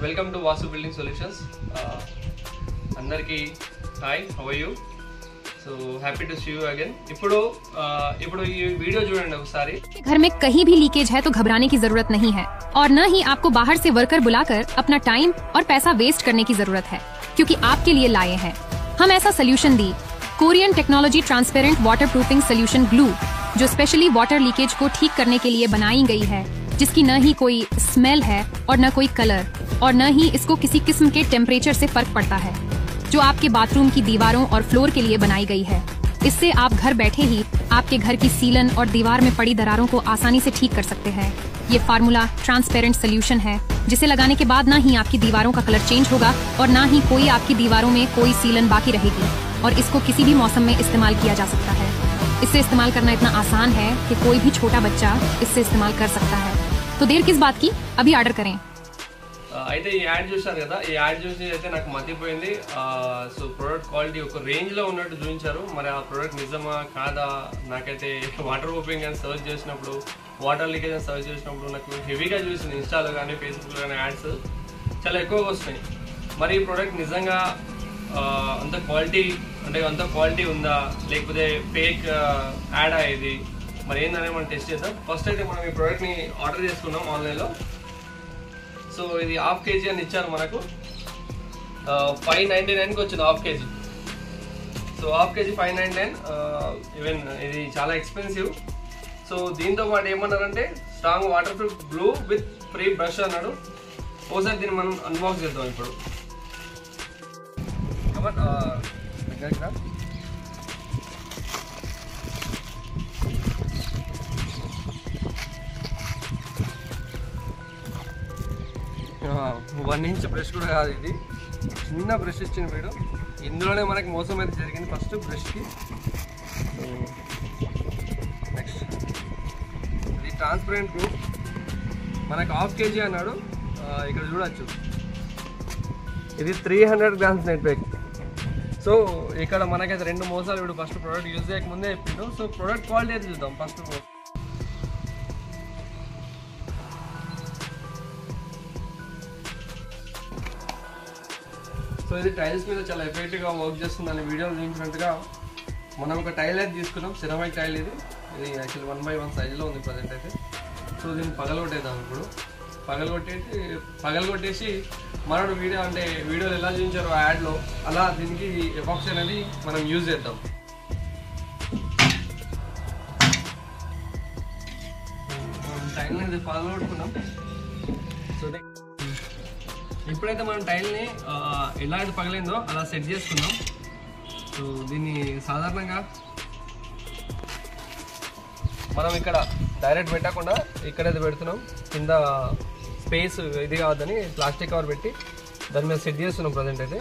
Welcome to Vasu Building Solutions. Andarki hi, how are you? So happy to see you again. ఇప్పుడు ఈ video చూడండి ఒకసారి. घर में कहीं भी लीकेज है तो घबराने की जरूरत नहीं है और न ही आपको बाहर से वर्कर बुलाकर अपना टाइम और पैसा वेस्ट करने की जरूरत है, क्योंकि आपके लिए लाए हैं हम ऐसा solution the Korean technology transparent waterproofing solution glue, जो स्पेशली वाटर लीकेज को ठीक करने के लिए बनाई गई है, जिसकी न ही कोई स्मेल है और न कोई कलर और न ही इसको किसी किस्म के टेम्परेचर से फर्क पड़ता है, जो आपके बाथरूम की दीवारों और फ्लोर के लिए बनाई गई है। इससे आप घर बैठे ही आपके घर की सीलन और दीवार में पड़ी दरारों को आसानी से ठीक कर सकते हैं। ये फार्मूला ट्रांसपेरेंट सोल्यूशन है, जिसे लगाने के बाद न ही आपकी दीवारों का कलर चेंज होगा और न ही कोई आपकी दीवारों में कोई सीलन बाकी रहेगी, और इसको किसी भी मौसम में इस्तेमाल किया जा सकता है। इससे इस्तेमाल करना इतना आसान है कि कोई भी छोटा बच्चा इससे इस्तेमाल कर सकता है। तो देर किस बात की, अभी ऑर्डर करें। అయితే ఈ యాడ్ చూశారు కదా, ఈ యాడ్ చూసి అయితే నాకు మతిపోయింది. సో ప్రోడక్ట్ క్వాలిటీ ఒక రేంజ్లో ఉన్నట్టు చూపించారు. మరి ఆ ప్రోడక్ట్ నిజమా కాదా నాకైతే వాటర్ ప్రూఫింగ్ అని సర్చ్ చేసినప్పుడు, వాటర్ లీకేజ్ అని సర్చ్ చేసినప్పుడు నాకు హెవీగా చూసింది. ఇన్స్టాలో కానీ ఫేస్బుక్లో కానీ యాడ్స్ చాలా ఎక్కువగా వస్తున్నాయి. మరి ఈ ప్రోడక్ట్ నిజంగా అంత క్వాలిటీ ఉందా లేకపోతే ఫేక్ యాడ్ అయ్యేది మరి ఏందనే మనం టెస్ట్ చేద్దాం. ఫస్ట్ అయితే మనం ఈ ప్రోడక్ట్ని ఆర్డర్ చేసుకున్నాం ఆన్లైన్లో. సో ఇది హాఫ్ కేజీ అని ఇచ్చారు మనకు, 599కి వచ్చింది half KG. So half KG 599. Even ఇది చాలా ఎక్స్పెన్సివ్. సో దీంతో పాటు ఏమన్నారంటే strong water proof glue with free brush అన్నాడు. ఒకసారి దీన్ని మనం అన్బాక్స్ చేద్దాం ఇప్పుడు. వన్ ఇంచ్ బ్రష్ కూడా కాదు, ఇది చిన్న బ్రష్ ఇచ్చిన వీడు. ఇందులోనే మనకి మోసం అయితే జరిగింది ఫస్ట్ బ్రష్కి. నెక్స్ట్ ఇది ట్రాన్స్పరెంట్ గ్లూ, మనకు హాఫ్ కేజీ అన్నాడు. ఇక్కడ చూడొచ్చు ఇది 300 గ్రామ్స్ నెట్ బ్యాక్. సో ఇక్కడ మనకైతే రెండు మోసాలు వీడు ఫస్ట్ ప్రోడక్ట్ యూజ్ చేయకముందే చెప్పిండు. సో ప్రోడక్ట్ క్వాలిటీ అయితే చూద్దాం ఫస్ట్. సో ఇది టైల్స్ మీద చాలా ఎఫెక్టివ్గా వర్క్ చేస్తుందని వీడియోలో చూపించినట్టుగా మనం ఒక టైల్ అయితే తీసుకున్నాం, సిరామిక్ టైల్. ఇది యాక్చువల్లీ 1x1 సైజులో ఉంది ప్రజెంట్ అయితే. సో దీన్ని పగలగొట్టేద్దాం ఇప్పుడు. పగలగొట్టేసి మనోడు వీడియోలు ఎలా చూపించారో యాడ్లో అలా దీనికి ఎపాక్సీ అనేది మనం యూజ్ చేద్దాం. టైల్ని ఇది పగలగొట్టుకున్నాం. సో ఇప్పుడైతే మనం టైల్ని ఎలా అయితే పగలిందో అలా సెట్ చేసుకున్నాం. సో దీన్ని సాధారణంగా మనం ఇక్కడ డైరెక్ట్ పెట్టకుండా ఇక్కడైతే పెడుతున్నాం. కింద స్పేస్ ఇది కావద్దని ప్లాస్టిక్ కవర్ పెట్టి దాని మీద సెట్ చేస్తున్నాం ప్రజెంట్ అయితే.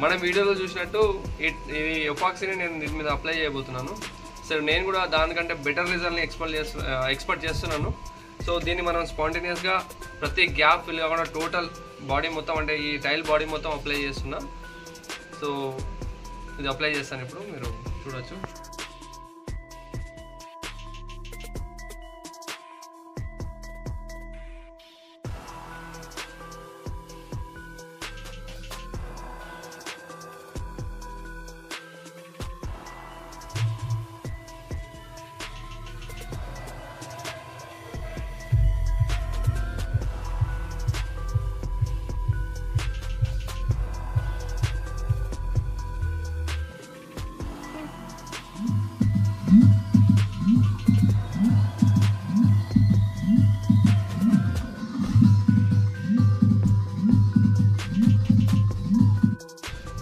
మన వీడియోలో చూసినట్టు ఈ ఎపాక్సీని నేను దీని మీద అప్లై చేయబోతున్నాను. సో నేను కూడా దానికంటే బెటర్ రిజల్ట్ని ఎక్స్పెక్ట్ చేస్తున్నాను. సో దీన్ని మనం స్పాంటేనియస్గా ప్రతి గ్యాప్ ఫిల్ కాకుండా టోటల్ బాడీ మొత్తం, అంటే ఈ టైల్ బాడీ మొత్తం అప్లై చేస్తున్నా. సో ఇది అప్లై చేస్తాను ఇప్పుడు, మీరు చూడొచ్చు.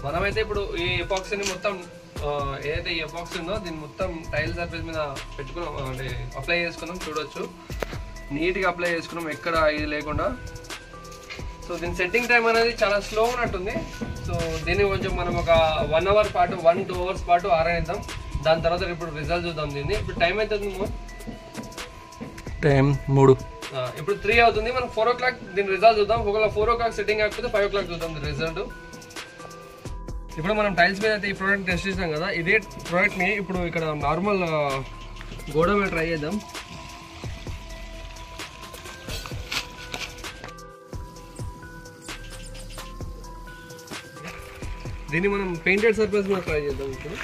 మనమైతే ఇప్పుడు ఈ ఎపాక్సీని మొత్తం ఏదైతే ఈ ఎపాక్సీ ఉందో దీన్ని మొత్తం టైల్ సర్ఫేస్ మీద పెట్టుకున్నాం, అంటే అప్లై చేసుకున్నాం. చూడొచ్చు నీట్గా అప్లై చేసుకున్నాం, ఎక్కడ ఇది లేకుండా. సో దీని సెట్టింగ్ టైం అనేది చాలా స్లో ఉన్నట్టుంది. సో దీన్ని కొంచెం మనం ఒక 1 అవర్ పాటు 1-2 అవర్స్ పాటు ఆరనిద్దాం. దాని తర్వాత ఇప్పుడు రిజల్ట్ చూద్దాం దీన్ని. ఇప్పుడు టైం అవుతుంది టైం 3. ఇప్పుడు 3 అవుతుంది. మనం 4 o'clock దీని రిజల్ట్ చూద్దాం. ఒకవేళ 4 o'clock సెట్టింగ్ కాకపోతే 5 o'clock చూద్దాం రిజల్ట్. ఇప్పుడు మనం టైల్స్ మీద అయితే ఈ ప్రోడక్ట్ టెస్ట్ చేసాం కదా, ఇదే ప్రోడక్ట్ని ఇప్పుడు ఇక్కడ నార్మల్ గోడ మీద ట్రై చేద్దాం. దీన్ని మనం పెయింటెడ్ సర్ఫేస్ మీద ట్రై చేద్దాం. ఇప్పుడు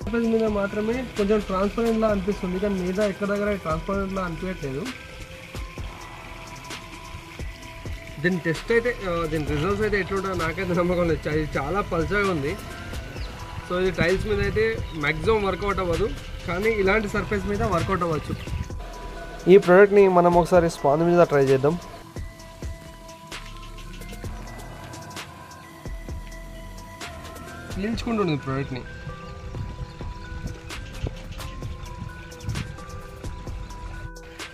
సర్ఫేస్ మీద మాత్రమే కొంచెం ట్రాన్స్పరెంట్ లా అనిపిస్తుంది, కానీ మీద ఎక్కడ దగ్గర ట్రాన్స్పరెంట్ లా అనిపించట్లేదు. దీని టెస్ట్ అయితే దీని రిజల్ట్స్ అయితే ఎట్లుంటుందో నాకైతే నమ్మకం లేదు. ఇది చాలా పల్చగా ఉంది. సో ఇది టైల్స్ మీద అయితే మ్యాక్సిమం వర్కౌట్ అవ్వదు, కానీ ఇలాంటి సర్ఫేస్ మీద వర్కౌట్ అవ్వచ్చు. ఈ ప్రోడక్ట్ని మనం ఒకసారి స్పాంజ్ మీద ట్రై చేద్దాం. పీల్చుకుంటుంది ప్రోడక్ట్ని.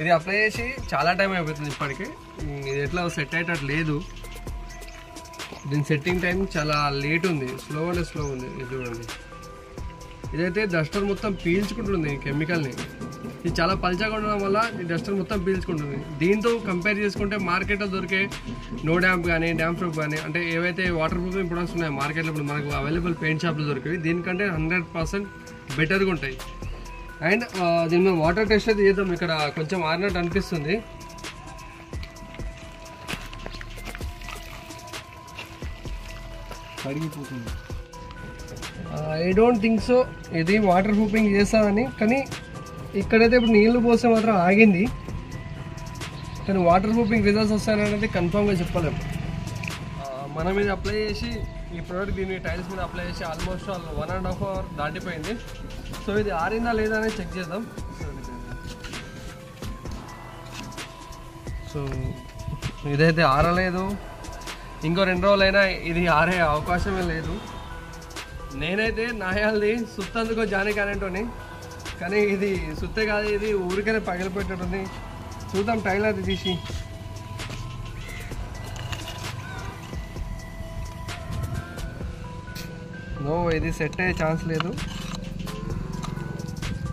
ఇది అప్లై చేసి చాలా టైం అయిపోతుంది ఇప్పటికే. ఇది ఎట్లా సెట్ అయ్యేటట్టు లేదు. దీని సెట్టింగ్ టైం చాలా లేట్ ఉంది, స్లో అంటే స్లో ఉంది. ఇది చూడండి, ఇదైతే డస్టర్ మొత్తం పీల్చుకుంటుంది కెమికల్ని. ఇది చాలా పల్చగా ఉండడం వల్ల ఈ డస్టర్ మొత్తం పీల్చుకుంటుంది. దీంతో కంపేర్ చేసుకుంటే మార్కెట్లో దొరికే నో డ్యాంప్ కానీ డ్యాంప్ ప్రూఫ్ కానీ అంటే ఏవైతే వాటర్ ప్రూఫింగ్ ప్రొడక్ట్స్ ఉన్నాయో మార్కెట్లో ఇప్పుడు మనకు అవైలబుల్ పెయింట్ షాప్లో దొరికేవి దీనికంటే 100% బెటర్గా ఉంటాయి. అండ్ దీని మీద వాటర్ టెస్ట్ అయితే చేద్దాం. ఇక్కడ కొంచెం ఆరినట్టు అనిపిస్తుంది. కరిగిపోతుంది. ఐ డోంట్ థింక్ సో ఇది వాటర్ ప్రూఫింగ్ చేస్తుందని, కానీ ఇక్కడైతే ఇప్పుడు నీళ్లు పోస్తే మాత్రం ఆగింది. కానీ వాటర్ ప్రూఫింగ్ రిజల్ట్స్ వస్తాయనేది కన్ఫామ్గా చెప్పలేము. మనం ఇది అప్లై చేసి ఈ ప్రోడక్ట్ దీన్ని టైల్స్ మీద అప్లై చేసి ఆల్మోస్ట్ 1.5 hour దాటిపోయింది. సో ఇది ఆరిందా లేదా అనేది చెక్ చేద్దాం. సో ఇదైతే ఆరలేదు. ఇంకో 2 రోజులైనా ఇది ఆరే అవకాశమే లేదు. నేనైతే నాయాల్ది సుత్తందుకో జానీ కానంటోని, కానీ ఇది సుత్తే కాదు, ఇది ఊరికనే పగిలిపోయేటట్టుంది. చూద్దాం టైల్ అది తీసి. నో, ఇది సెట్ అయ్యే ఛాన్స్ లేదు.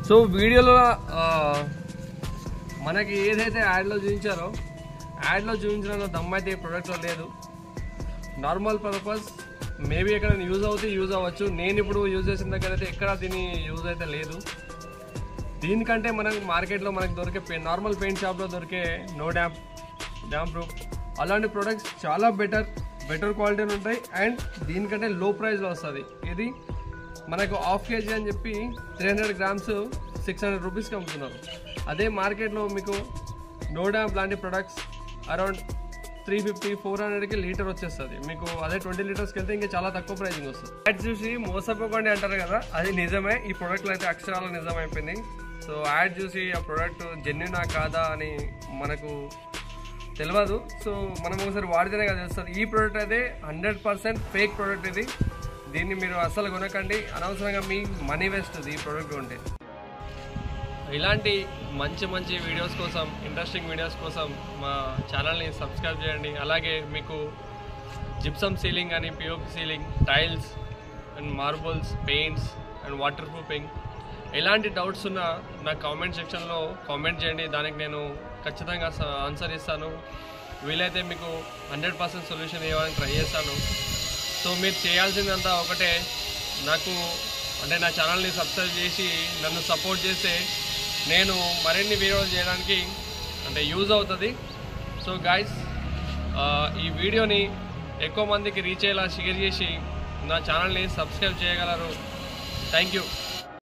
సో వీడియోలో మనకి ఏదైతే యాడ్లో చూపించారో యాడ్లో చూపించిన దమ్ అయితే ఈ ప్రోడక్ట్లో లేదు. నార్మల్ పర్పస్ మేబీ ఎక్కడైనా యూజ్ అవుతే యూజ్ అవ్వచ్చు. నేను ఇప్పుడు యూజ్ చేసిన దగ్గర అయితే ఎక్కడ దీని యూజ్ అయితే లేదు. దీనికంటే మనకు మార్కెట్లో మనకు దొరికే నార్మల్ పెయింట్ షాప్లో దొరికే నో డ్యాంప్ ప్రూఫ్ అలాంటి ప్రోడక్ట్స్ చాలా బెటర్ క్వాలిటీలు ఉంటాయి. అండ్ దీనికంటే లో ప్రైస్లో వస్తుంది. ఇది మనకు 1/2 kg అని చెప్పి 300 grams 600 rupeesకి అమ్ముతున్నారు. అదే మార్కెట్లో మీకు నో డ్యాంప్ లాంటి ప్రొడక్ట్స్ అరౌండ్ 350-400కి లీటర్ వచ్చేస్తుంది. మీకు అదే 20 లీటర్స్కి వెళ్తే ఇంకా చాలా తక్కువ ప్రైజింగ్ వస్తుంది. యాడ్ చూసి మోసపోకండి అంటారు కదా, అది నిజమే. ఈ ప్రోడక్ట్లో అయితే అక్షరాలు నిజమైపోయింది. సో యాడ్ చూసి ఆ ప్రోడక్ట్ జెన్యూనా కాదా అని మనకు తెలియదు. సో మనం ఒకసారి వాడితేనే కదా తెలుస్తుంది. ఈ ప్రోడక్ట్ అయితే 100% ఫేక్ ప్రోడక్ట్. ఇది దీన్ని మీరు అస్సలు కొనకండి. అనవసరంగా మీ మనీ వేస్ట్ ఈ ప్రోడక్ట్ ఉంటే. ఇలాంటి మంచి వీడియోస్ కోసం, ఇంట్రెస్టింగ్ వీడియోస్ కోసం మా ఛానల్ని సబ్స్క్రైబ్ చేయండి. అలాగే మీకు జిప్సమ్ సీలింగ్ అని, POP ceiling, tiles and marbles, paints and water proofing ఎలాంటి డౌట్స్ ఉన్నా నా కామెంట్ సెక్షన్లో కామెంట్ చేయండి. దానికి నేను ఖచ్చితంగా ఆన్సర్ ఇస్తాను. వీలైతే మీకు 100% సొల్యూషన్ ఇవ్వడానికి ట్రై చేస్తాను. సో మీరు చేయాల్సిందంతా ఒకటే, నాకు అంటే నా ఛానల్ని సబ్స్క్రైబ్ చేసి నన్ను సపోర్ట్ చేస్తే నేను మరిన్ని వీడియోలు చేయడానికి అంటే యూజ్ అవుతుంది. సో గైస్, ఈ వీడియోని ఎక్కువ మందికి రీచ్ అయ్యేలా షేర్ చేసి నా ఛానల్ని సబ్స్క్రైబ్ చేయగలరు. Thank you.